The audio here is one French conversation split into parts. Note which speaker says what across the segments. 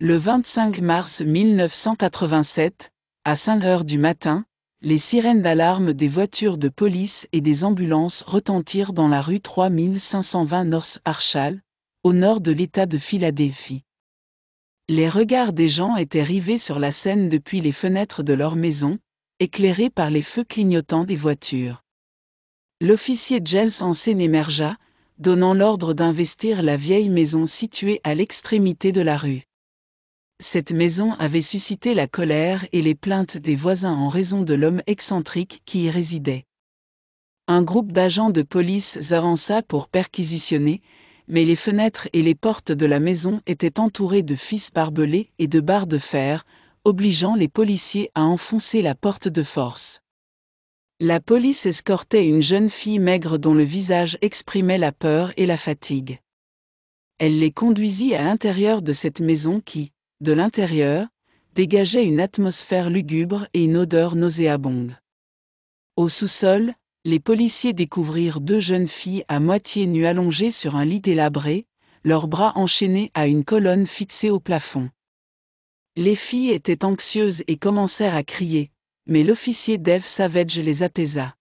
Speaker 1: Le 25 mars 1987, à 5 heures du matin, les sirènes d'alarme des voitures de police et des ambulances retentirent dans la rue 3520 North Archal, au nord de l'État de Philadelphie. Les regards des gens étaient rivés sur la scène depuis les fenêtres de leur maison, éclairées par les feux clignotants des voitures. L'officier James Hansen émergea, donnant l'ordre d'investir la vieille maison située à l'extrémité de la rue. Cette maison avait suscité la colère et les plaintes des voisins en raison de l'homme excentrique qui y résidait. Un groupe d'agents de police avança pour perquisitionner, mais les fenêtres et les portes de la maison étaient entourées de fils barbelés et de barres de fer, obligeant les policiers à enfoncer la porte de force. La police escortait une jeune fille maigre dont le visage exprimait la peur et la fatigue. Elle les conduisit à l'intérieur de cette maison qui, de l'intérieur, dégageait une atmosphère lugubre et une odeur nauséabonde. Au sous-sol, les policiers découvrirent deux jeunes filles à moitié nues allongées sur un lit délabré, leurs bras enchaînés à une colonne fixée au plafond. Les filles étaient anxieuses et commencèrent à crier, mais l'officier Dave Savage les apaisa.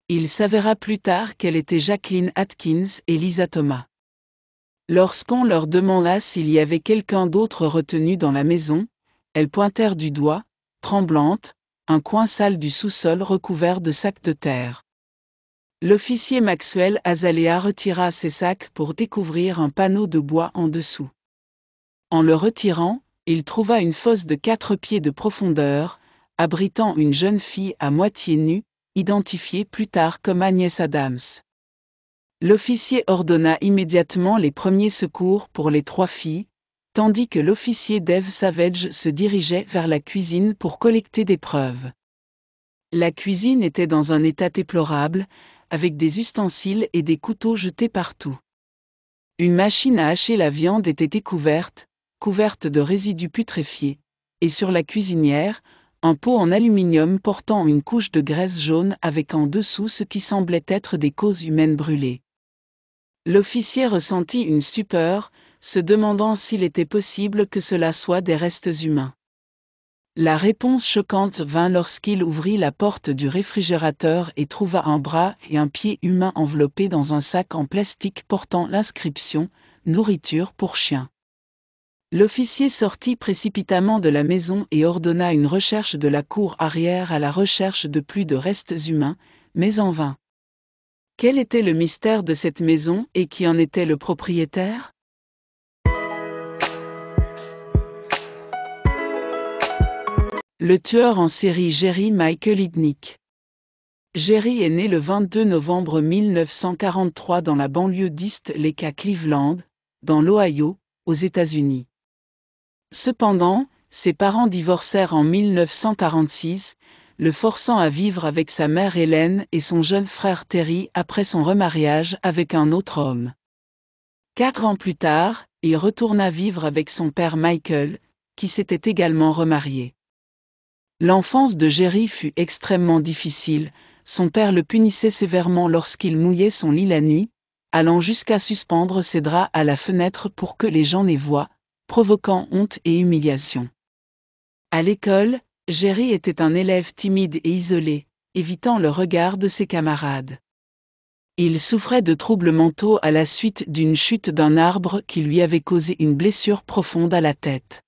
Speaker 1: Il s'avéra plus tard qu'elle était Jacqueline Atkins et Lisa Thomas. Lorsqu'on leur demanda s'il y avait quelqu'un d'autre retenu dans la maison, elles pointèrent du doigt, tremblantes, un coin sale du sous-sol recouvert de sacs de terre. L'officier Maxwell Azalea retira ses sacs pour découvrir un panneau de bois en dessous. En le retirant, il trouva une fosse de 4 pieds de profondeur, abritant une jeune fille à moitié nue, identifiée plus tard comme Agnès Adams. L'officier ordonna immédiatement les premiers secours pour les 3 filles, tandis que l'officier Dave Savage se dirigeait vers la cuisine pour collecter des preuves. La cuisine était dans un état déplorable, avec des ustensiles et des couteaux jetés partout. Une machine à hacher la viande était découverte, couverte de résidus putréfiés, et sur la cuisinière, un pot en aluminium portant une couche de graisse jaune avec en dessous ce qui semblait être des causes humaines brûlées. L'officier ressentit une stupeur, se demandant s'il était possible que cela soit des restes humains. La réponse choquante vint lorsqu'il ouvrit la porte du réfrigérateur et trouva un bras et un pied humain enveloppés dans un sac en plastique portant l'inscription « Nourriture pour chiens ». L'officier sortit précipitamment de la maison et ordonna une recherche de la cour arrière à la recherche de plus de restes humains, mais en vain. Quel était le mystère de cette maison et qui en était le propriétaire? Le tueur en série Jerry Michael Idnick. Jerry est né le 22 novembre 1943 dans la banlieue d'East Lake à Cleveland, dans l'Ohio, aux États-Unis. Cependant, ses parents divorcèrent en 1946, le forçant à vivre avec sa mère Hélène et son jeune frère Terry après son remariage avec un autre homme. 4 ans plus tard, il retourna vivre avec son père Michael, qui s'était également remarié. L'enfance de Jerry fut extrêmement difficile, son père le punissait sévèrement lorsqu'il mouillait son lit la nuit, allant jusqu'à suspendre ses draps à la fenêtre pour que les gens les voient, provoquant honte et humiliation. À l'école, Jerry était un élève timide et isolé, évitant le regard de ses camarades. Il souffrait de troubles mentaux à la suite d'une chute d'un arbre qui lui avait causé une blessure profonde à la tête.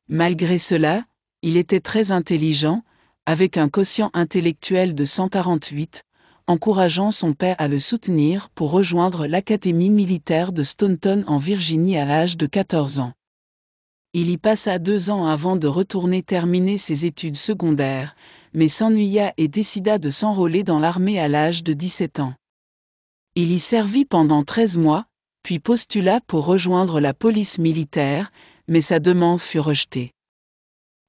Speaker 1: Malgré cela, il était très intelligent, avec un quotient intellectuel de 148, encourageant son père à le soutenir pour rejoindre l'académie militaire de Staunton en Virginie à l'âge de 14 ans. Il y passa 2 ans avant de retourner terminer ses études secondaires, mais s'ennuya et décida de s'enrôler dans l'armée à l'âge de 17 ans. Il y servit pendant 13 mois, puis postula pour rejoindre la police militaire, mais sa demande fut rejetée.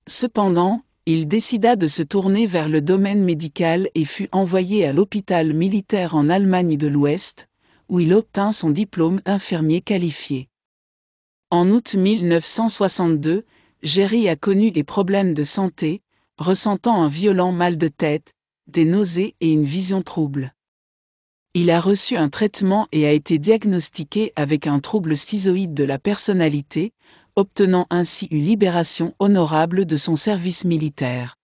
Speaker 1: Cependant, il décida de se tourner vers le domaine médical et fut envoyé à l'hôpital militaire en Allemagne de l'Ouest, où il obtint son diplôme d'infirmier qualifié. En août 1962, Jerry a connu des problèmes de santé, ressentant un violent mal de tête, des nausées et une vision trouble. Il a reçu un traitement et a été diagnostiqué avec un trouble schizoïde de la personnalité, obtenant ainsi une libération honorable de son service militaire.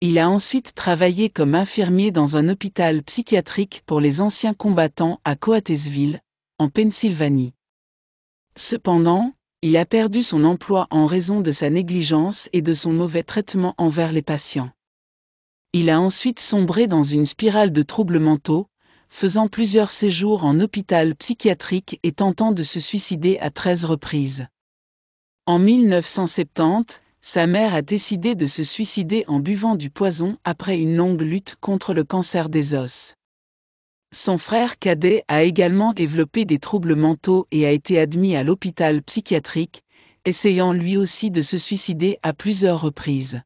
Speaker 1: Il a ensuite travaillé comme infirmier dans un hôpital psychiatrique pour les anciens combattants à Coatesville, en Pennsylvanie. Cependant, il a perdu son emploi en raison de sa négligence et de son mauvais traitement envers les patients. Il a ensuite sombré dans une spirale de troubles mentaux, faisant plusieurs séjours en hôpital psychiatrique et tentant de se suicider à 13 reprises. En 1970, sa mère a décidé de se suicider en buvant du poison après une longue lutte contre le cancer des os. Son frère cadet a également développé des troubles mentaux et a été admis à l'hôpital psychiatrique, essayant lui aussi de se suicider à plusieurs reprises.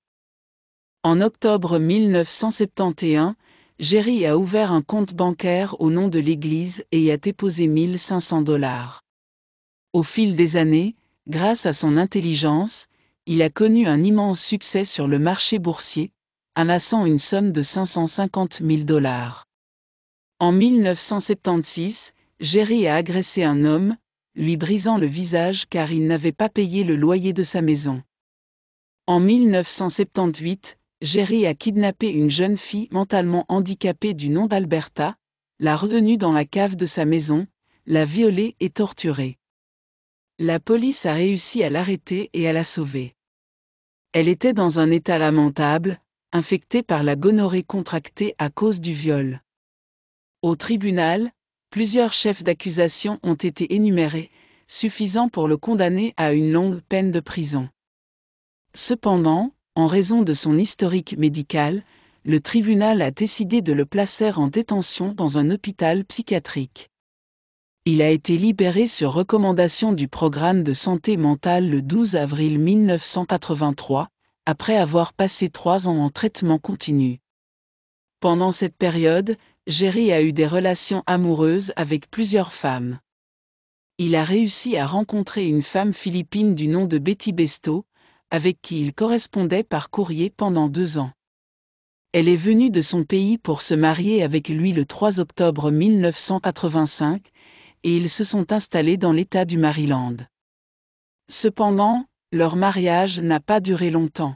Speaker 1: En octobre 1971, Jerry a ouvert un compte bancaire au nom de l'Église et y a déposé $1 500. Au fil des années, grâce à son intelligence, il a connu un immense succès sur le marché boursier, amassant une somme de $550 000. En 1976, Jerry a agressé un homme, lui brisant le visage car il n'avait pas payé le loyer de sa maison. En 1978, Jerry a kidnappé une jeune fille mentalement handicapée du nom d'Alberta, l'a retenue dans la cave de sa maison, l'a violée et torturée. La police a réussi à l'arrêter et à la sauver. Elle était dans un état lamentable, infectée par la gonorrhée contractée à cause du viol. Au tribunal, plusieurs chefs d'accusation ont été énumérés, suffisant pour le condamner à une longue peine de prison. Cependant, en raison de son historique médical, le tribunal a décidé de le placer en détention dans un hôpital psychiatrique. Il a été libéré sur recommandation du programme de santé mentale le 12 avril 1983, après avoir passé 3 ans en traitement continu. Pendant cette période, Jerry a eu des relations amoureuses avec plusieurs femmes. Il a réussi à rencontrer une femme philippine du nom de Betty Besto, avec qui il correspondait par courrier pendant 2 ans. Elle est venue de son pays pour se marier avec lui le 3 octobre 1985, et ils se sont installés dans l'État du Maryland. Cependant, leur mariage n'a pas duré longtemps.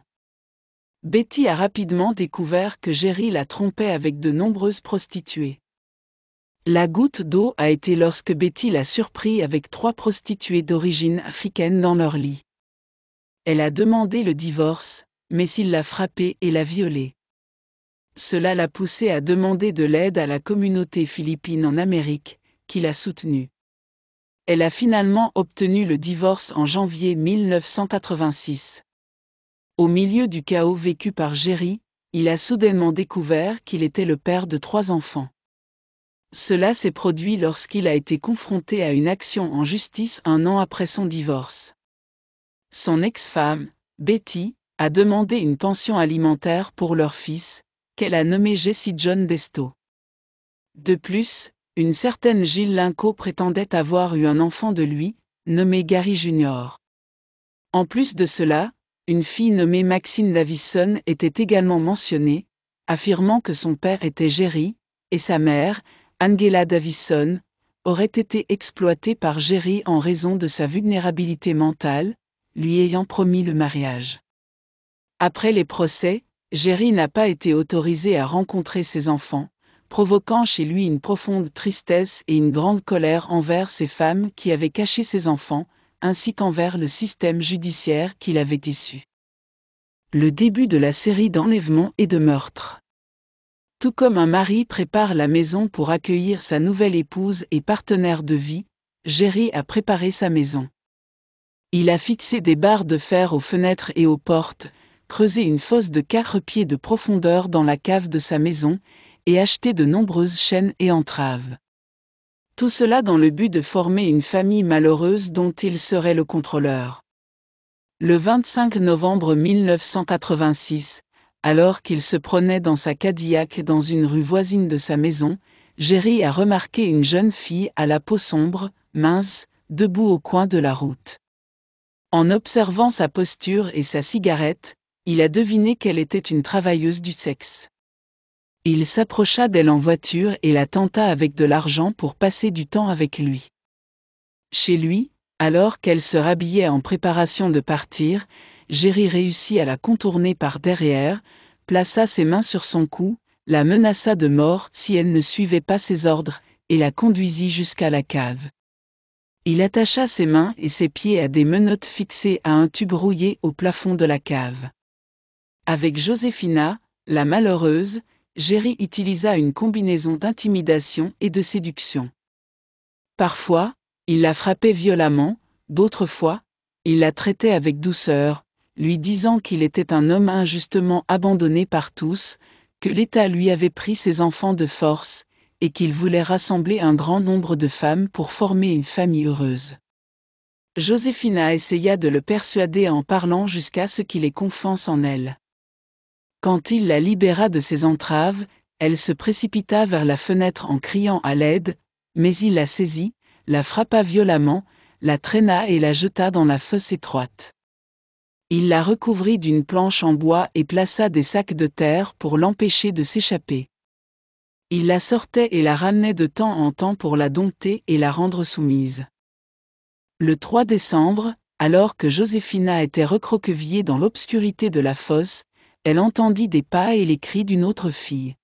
Speaker 1: Betty a rapidement découvert que Jerry la trompait avec de nombreuses prostituées. La goutte d'eau a été lorsque Betty l'a surpris avec 3 prostituées d'origine africaine dans leur lit. Elle a demandé le divorce, mais il l'a frappée et l'a violée. Cela l'a poussée à demander de l'aide à la communauté philippine en Amérique, qui l'a soutenue. Elle a finalement obtenu le divorce en janvier 1986. Au milieu du chaos vécu par Jerry, il a soudainement découvert qu'il était le père de 3 enfants. Cela s'est produit lorsqu'il a été confronté à une action en justice 1 an après son divorce. Son ex-femme, Betty, a demandé une pension alimentaire pour leur fils, qu'elle a nommé Jesse John Desto. De plus, une certaine Jill Linco prétendait avoir eu un enfant de lui, nommé Gary Jr. En plus de cela, une fille nommée Maxine Davison était également mentionnée, affirmant que son père était Jerry, et sa mère, Angela Davison, aurait été exploitée par Jerry en raison de sa vulnérabilité mentale, lui ayant promis le mariage. Après les procès, Jerry n'a pas été autorisé à rencontrer ses enfants, provoquant chez lui une profonde tristesse et une grande colère envers ces femmes qui avaient caché ses enfants, ainsi qu'envers le système judiciaire qu'il avait issu. Le début de la série d'enlèvements et de meurtres. Tout comme un mari prépare la maison pour accueillir sa nouvelle épouse et partenaire de vie, Jerry a préparé sa maison. Il a fixé des barres de fer aux fenêtres et aux portes, creusé une fosse de 4 pieds de profondeur dans la cave de sa maison, et acheté de nombreuses chaînes et entraves. Tout cela dans le but de former une famille malheureuse dont il serait le contrôleur. Le 25 novembre 1986, alors qu'il se promenait dans sa Cadillac dans une rue voisine de sa maison, Jerry a remarqué une jeune fille à la peau sombre, mince, debout au coin de la route. En observant sa posture et sa cigarette, il a deviné qu'elle était une travailleuse du sexe. Il s'approcha d'elle en voiture et la tenta avec de l'argent pour passer du temps avec lui. Chez lui, Alors qu'elle se rhabillait en préparation de partir, Jerry réussit à la contourner par derrière, plaça ses mains sur son cou, la menaça de mort si elle ne suivait pas ses ordres, et la conduisit jusqu'à la cave. Il attacha ses mains et ses pieds à des menottes fixées à un tube rouillé au plafond de la cave. Avec Josefina, la malheureuse, Jerry utilisa une combinaison d'intimidation et de séduction. Parfois, il la frappait violemment, d'autres fois, il la traitait avec douceur, lui disant qu'il était un homme injustement abandonné par tous, que l'État lui avait pris ses enfants de force, et qu'il voulait rassembler un grand nombre de femmes pour former une famille heureuse. Josefina essaya de le persuader en parlant jusqu'à ce qu'il ait confiance en elle. Quand il la libéra de ses entraves, elle se précipita vers la fenêtre en criant à l'aide, mais il la saisit, la frappa violemment, la traîna et la jeta dans la fosse étroite. Il la recouvrit d'une planche en bois et plaça des sacs de terre pour l'empêcher de s'échapper. Il la sortait et la ramenait de temps en temps pour la dompter et la rendre soumise. Le 3 décembre, alors que Josefina était recroquevillée dans l'obscurité de la fosse, elle entendit des pas et les cris d'une autre fille.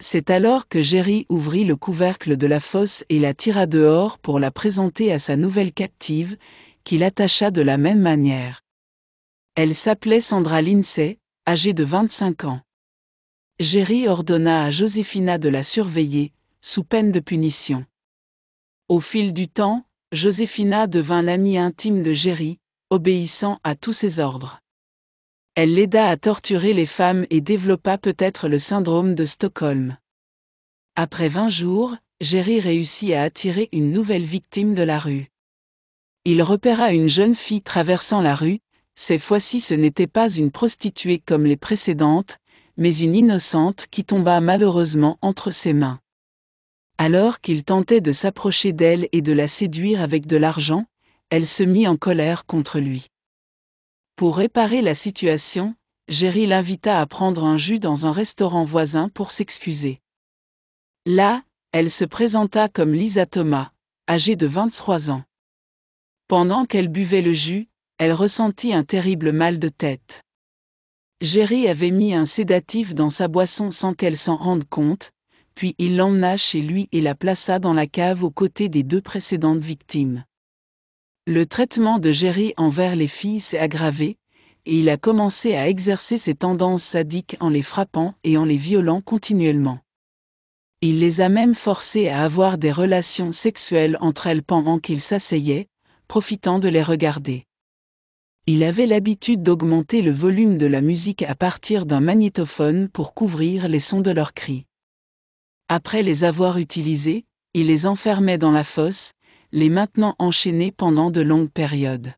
Speaker 1: C'est alors que Jerry ouvrit le couvercle de la fosse et la tira dehors pour la présenter à sa nouvelle captive, qu'il attacha de la même manière. Elle s'appelait Sandra Lindsay, âgée de 25 ans. Jerry ordonna à Josefina de la surveiller, sous peine de punition. Au fil du temps, Josefina devint l'amie intime de Jerry, obéissant à tous ses ordres. Elle l'aida à torturer les femmes et développa peut-être le syndrome de Stockholm. Après 20 jours, Jerry réussit à attirer une nouvelle victime de la rue. Il repéra une jeune fille traversant la rue, cette fois-ci ce n'était pas une prostituée comme les précédentes, mais une innocente qui tomba malheureusement entre ses mains. Alors qu'il tentait de s'approcher d'elle et de la séduire avec de l'argent, elle se mit en colère contre lui. Pour réparer la situation, Jerry l'invita à prendre un jus dans un restaurant voisin pour s'excuser. Là, elle se présenta comme Lisa Thomas, âgée de 23 ans. Pendant qu'elle buvait le jus, elle ressentit un terrible mal de tête. Jerry avait mis un sédatif dans sa boisson sans qu'elle s'en rende compte, puis il l'emmena chez lui et la plaça dans la cave aux côtés des 2 précédentes victimes. Le traitement de Jerry envers les filles s'est aggravé, et il a commencé à exercer ses tendances sadiques en les frappant et en les violant continuellement. Il les a même forcées à avoir des relations sexuelles entre elles pendant qu'il s'asseyait, profitant de les regarder. Il avait l'habitude d'augmenter le volume de la musique à partir d'un magnétophone pour couvrir les sons de leurs cris. Après les avoir utilisés, il les enfermait dans la fosse, les maintenant enchaînés pendant de longues périodes.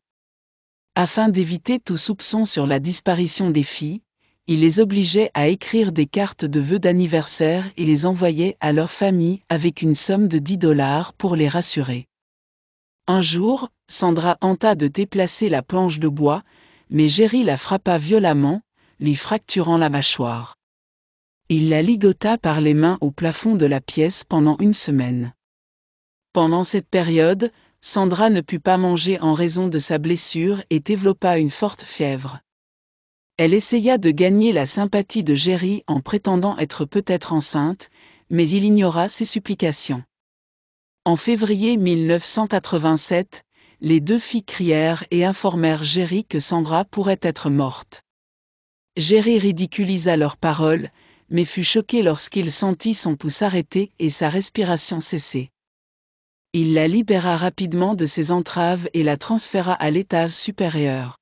Speaker 1: Afin d'éviter tout soupçon sur la disparition des filles, il les obligeait à écrire des cartes de vœux d'anniversaire et les envoyait à leur famille avec une somme de $10 pour les rassurer. Un jour, Sandra tenta de déplacer la planche de bois, mais Jerry la frappa violemment, lui fracturant la mâchoire. Il la ligota par les mains au plafond de la pièce pendant 1 semaine. Pendant cette période, Sandra ne put pas manger en raison de sa blessure et développa une forte fièvre. Elle essaya de gagner la sympathie de Jerry en prétendant être peut-être enceinte, mais il ignora ses supplications. En février 1987, les 2 filles crièrent et informèrent Jerry que Sandra pourrait être morte. Jerry ridiculisa leurs paroles, mais fut choqué lorsqu'il sentit son pouls s'arrêter et sa respiration cesser. Il la libéra rapidement de ses entraves et la transféra à l'étage supérieur.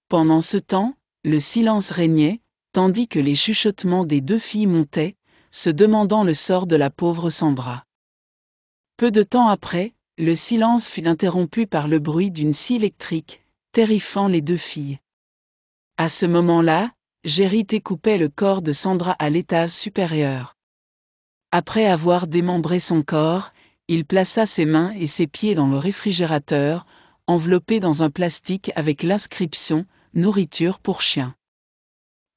Speaker 1: Pendant ce temps, le silence régnait, tandis que les chuchotements des 2 filles montaient, se demandant le sort de la pauvre Sandra. Peu de temps après, le silence fut interrompu par le bruit d'une scie électrique, terrifiant les 2 filles. À ce moment-là, Jerry découpait le corps de Sandra à l'étage supérieur. Après avoir démembré son corps, il plaça ses mains et ses pieds dans le réfrigérateur, enveloppé dans un plastique avec l'inscription « Nourriture pour chien ».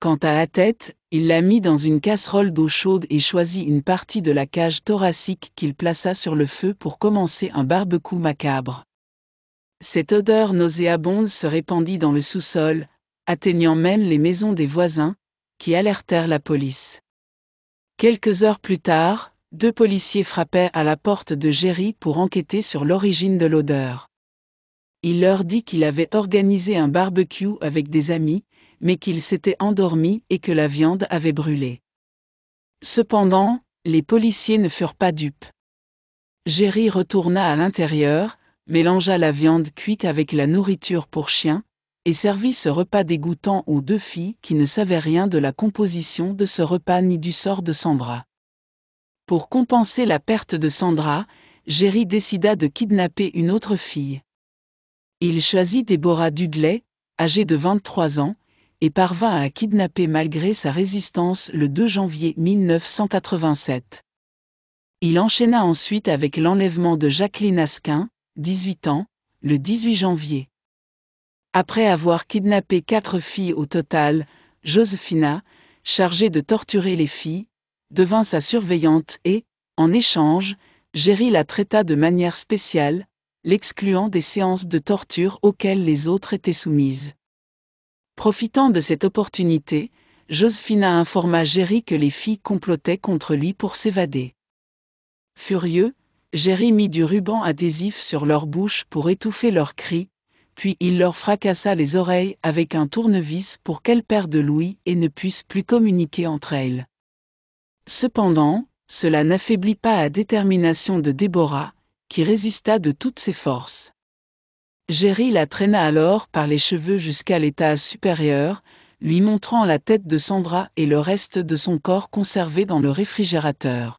Speaker 1: Quant à la tête, il la mit dans une casserole d'eau chaude et choisit une partie de la cage thoracique qu'il plaça sur le feu pour commencer un barbecue macabre. Cette odeur nauséabonde se répandit dans le sous-sol, atteignant même les maisons des voisins, qui alertèrent la police. Quelques heures plus tard, 2 policiers frappaient à la porte de Jerry pour enquêter sur l'origine de l'odeur. Il leur dit qu'il avait organisé un barbecue avec des amis, mais qu'il s'était endormi et que la viande avait brûlé. Cependant, les policiers ne furent pas dupes. Jerry retourna à l'intérieur, mélangea la viande cuite avec la nourriture pour chiens, et servit ce repas dégoûtant aux 2 filles qui ne savaient rien de la composition de ce repas ni du sort de Sandra. Pour compenser la perte de Sandra, Jerry décida de kidnapper une autre fille. Il choisit Deborah Dudley, âgée de 23 ans, et parvint à la kidnapper malgré sa résistance le 2 janvier 1987. Il enchaîna ensuite avec l'enlèvement de Jacqueline Asquin, 18 ans, le 18 janvier. Après avoir kidnappé 4 filles au total, Josefina, chargée de torturer les filles, devint sa surveillante et, en échange, Jerry la traita de manière spéciale, l'excluant des séances de torture auxquelles les autres étaient soumises. Profitant de cette opportunité, Josefina informa Jerry que les filles complotaient contre lui pour s'évader. Furieux, Jerry mit du ruban adhésif sur leur bouche pour étouffer leurs cris, puis il leur fracassa les oreilles avec un tournevis pour qu'elles perdent l'ouïe et ne puissent plus communiquer entre elles. Cependant, cela n'affaiblit pas la détermination de Deborah, qui résista de toutes ses forces. Jerry la traîna alors par les cheveux jusqu'à l'étage supérieur, lui montrant la tête de Sandra et le reste de son corps conservé dans le réfrigérateur.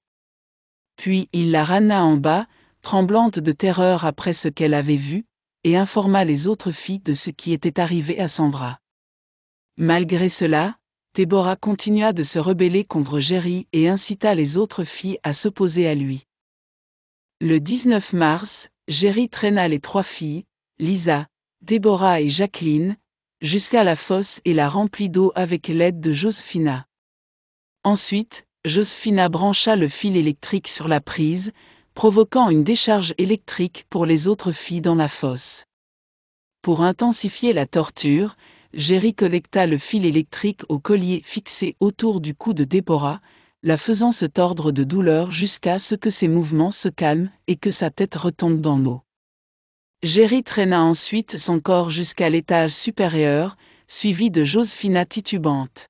Speaker 1: Puis il la ramena en bas, tremblante de terreur après ce qu'elle avait vu, et informa les autres filles de ce qui était arrivé à Sandra. Malgré cela, Deborah continua de se rebeller contre Jerry et incita les autres filles à s'opposer à lui. Le 19 mars, Jerry traîna les 3 filles, Lisa, Deborah et Jacqueline, jusqu'à la fosse et la remplit d'eau avec l'aide de Josefina. Ensuite, Josefina brancha le fil électrique sur la prise, provoquant une décharge électrique pour les autres filles dans la fosse. Pour intensifier la torture, Jerry connecta le fil électrique au collier fixé autour du cou de Deborah, la faisant se tordre de douleur jusqu'à ce que ses mouvements se calment et que sa tête retombe dans l'eau. Jerry traîna ensuite son corps jusqu'à l'étage supérieur, suivi de Josefina titubante.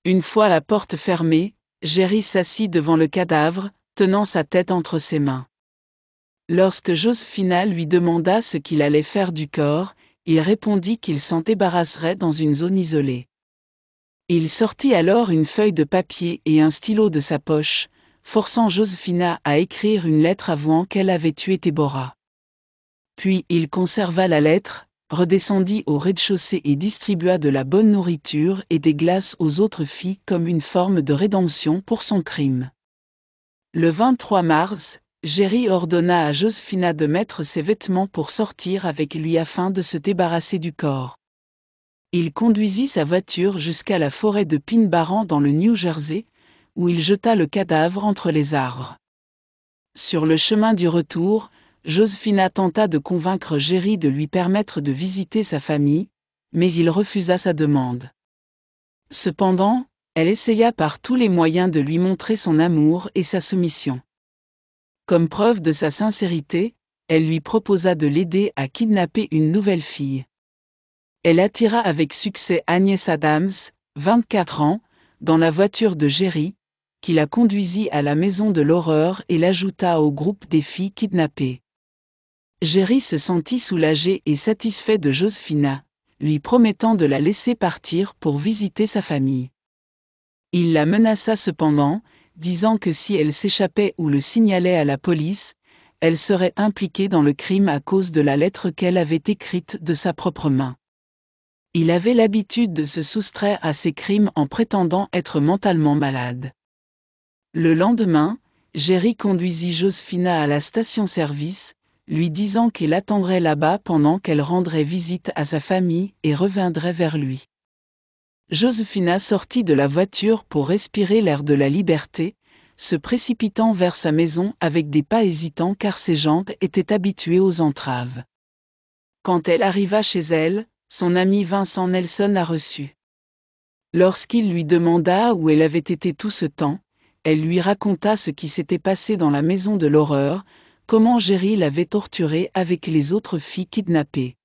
Speaker 1: Une fois la porte fermée, Jerry s'assit devant le cadavre, tenant sa tête entre ses mains. Lorsque Josefina lui demanda ce qu'il allait faire du corps, il répondit qu'il s'en débarrasserait dans une zone isolée. Il sortit alors une feuille de papier et un stylo de sa poche, forçant Josefina à écrire une lettre avouant qu'elle avait tué Deborah. Puis il conserva la lettre, redescendit au rez-de-chaussée et distribua de la bonne nourriture et des glaces aux autres filles comme une forme de rédemption pour son crime. Le 23 mars, Jerry ordonna à Josefina de mettre ses vêtements pour sortir avec lui afin de se débarrasser du corps. Il conduisit sa voiture jusqu'à la forêt de Pine Barren dans le New Jersey, où il jeta le cadavre entre les arbres. Sur le chemin du retour, Josefina tenta de convaincre Jerry de lui permettre de visiter sa famille, mais il refusa sa demande. Cependant, elle essaya par tous les moyens de lui montrer son amour et sa soumission. Comme preuve de sa sincérité, elle lui proposa de l'aider à kidnapper une nouvelle fille. Elle attira avec succès Agnès Adams, 24 ans, dans la voiture de Jerry, qui la conduisit à la maison de l'horreur et l'ajouta au groupe des filles kidnappées. Jerry se sentit soulagé et satisfait de Josefina, lui promettant de la laisser partir pour visiter sa famille. Il la menaça cependant, disant que si elle s'échappait ou le signalait à la police, elle serait impliquée dans le crime à cause de la lettre qu'elle avait écrite de sa propre main. Il avait l'habitude de se soustraire à ses crimes en prétendant être mentalement malade. Le lendemain, Jerry conduisit Josefina à la station-service, lui disant qu'il attendrait là-bas pendant qu'elle rendrait visite à sa famille et reviendrait vers lui. Josefina sortit de la voiture pour respirer l'air de la liberté, se précipitant vers sa maison avec des pas hésitants car ses jambes étaient habituées aux entraves. Quand elle arriva chez elle, son ami Vincent Nelson la reçut. Lorsqu'il lui demanda où elle avait été tout ce temps, elle lui raconta ce qui s'était passé dans la maison de l'horreur, comment Jerry l'avait torturée avec les autres filles kidnappées.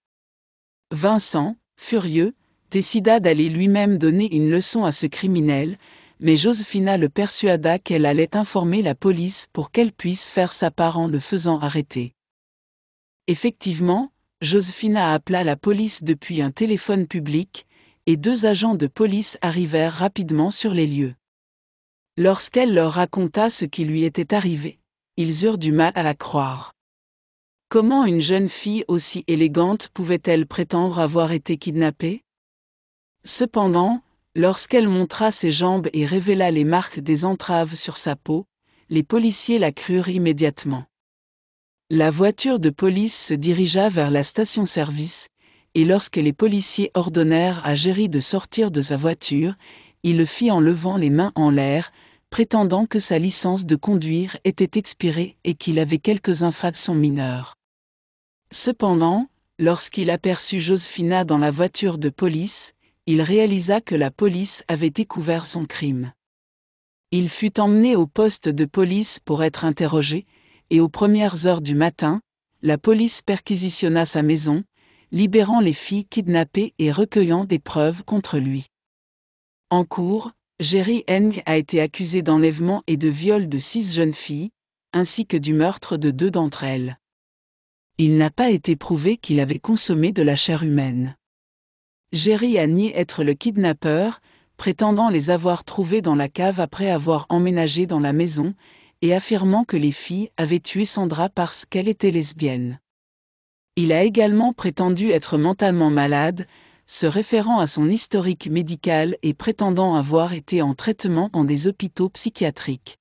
Speaker 1: Vincent, furieux, décida d'aller lui-même donner une leçon à ce criminel, mais Josefina le persuada qu'elle allait informer la police pour qu'elle puisse faire sa part en le faisant arrêter. Effectivement, Josefina appela la police depuis un téléphone public, et 2 agents de police arrivèrent rapidement sur les lieux. Lorsqu'elle leur raconta ce qui lui était arrivé, ils eurent du mal à la croire. Comment une jeune fille aussi élégante pouvait-elle prétendre avoir été kidnappée? Cependant, lorsqu'elle montra ses jambes et révéla les marques des entraves sur sa peau, les policiers la crurent immédiatement. La voiture de police se dirigea vers la station-service, et lorsque les policiers ordonnèrent à Jerry de sortir de sa voiture, il le fit en levant les mains en l'air, prétendant que sa licence de conduire était expirée et qu'il avait quelques infractions mineures. Cependant, lorsqu'il aperçut Josefina dans la voiture de police, il réalisa que la police avait découvert son crime. Il fut emmené au poste de police pour être interrogé, et aux premières heures du matin, la police perquisitionna sa maison, libérant les filles kidnappées et recueillant des preuves contre lui. En cours, Jerry Eng a été accusé d'enlèvement et de viol de 6 jeunes filles, ainsi que du meurtre de 2 d'entre elles. Il n'a pas été prouvé qu'il avait consommé de la chair humaine. Jerry a nié être le kidnappeur, prétendant les avoir trouvées dans la cave après avoir emménagé dans la maison, et affirmant que les filles avaient tué Sandra parce qu'elle était lesbienne. Il a également prétendu être mentalement malade, se référant à son historique médical et prétendant avoir été en traitement dans des hôpitaux psychiatriques.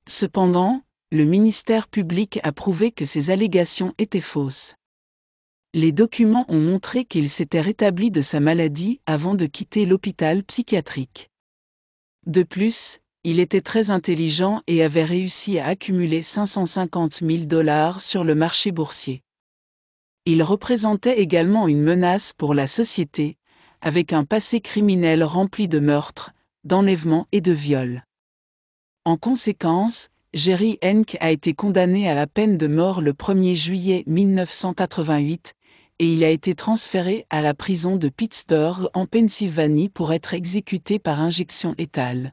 Speaker 1: Cependant, le ministère public a prouvé que ces allégations étaient fausses. Les documents ont montré qu'il s'était rétabli de sa maladie avant de quitter l'hôpital psychiatrique. De plus, il était très intelligent et avait réussi à accumuler $550 000 sur le marché boursier. Il représentait également une menace pour la société, avec un passé criminel rempli de meurtres, d'enlèvements et de viols. En conséquence, Jerry Eng a été condamné à la peine de mort le 1er juillet 1988, et il a été transféré à la prison de Pittsburgh en Pennsylvanie pour être exécuté par injection létale.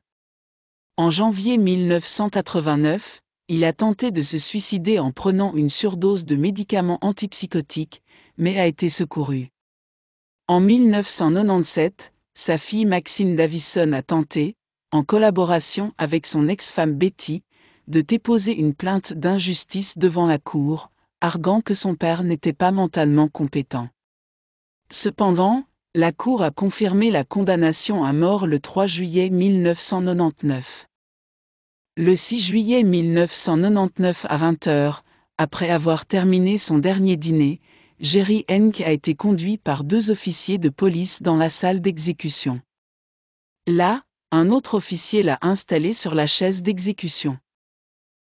Speaker 1: En janvier 1989, il a tenté de se suicider en prenant une surdose de médicaments antipsychotiques, mais a été secouru. En 1997, sa fille Maxine Davison a tenté, en collaboration avec son ex-femme Betty, de déposer une plainte d'injustice devant la cour, arguant que son père n'était pas mentalement compétent. Cependant, la cour a confirmé la condamnation à mort le 3 juillet 1999. Le 6 juillet 1999 à 20h, après avoir terminé son dernier dîner, Jerry Eng a été conduit par 2 officiers de police dans la salle d'exécution. Là, un autre officier l'a installé sur la chaise d'exécution.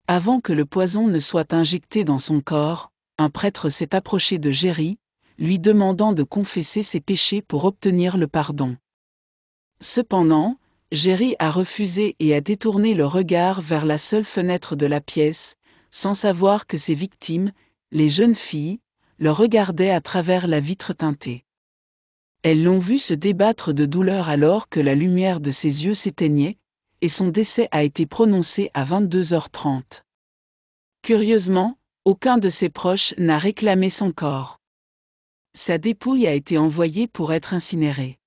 Speaker 1: Avant que le poison ne soit injecté dans son corps, un prêtre s'est approché de Jerry, lui demandant de confesser ses péchés pour obtenir le pardon. Cependant, Jerry a refusé et a détourné le regard vers la seule fenêtre de la pièce, sans savoir que ses victimes, les jeunes filles, le regardaient à travers la vitre teintée. Elles l'ont vu se débattre de douleur alors que la lumière de ses yeux s'éteignait, et son décès a été prononcé à 22h30. Curieusement, aucun de ses proches n'a réclamé son corps. Sa dépouille a été envoyée pour être incinérée.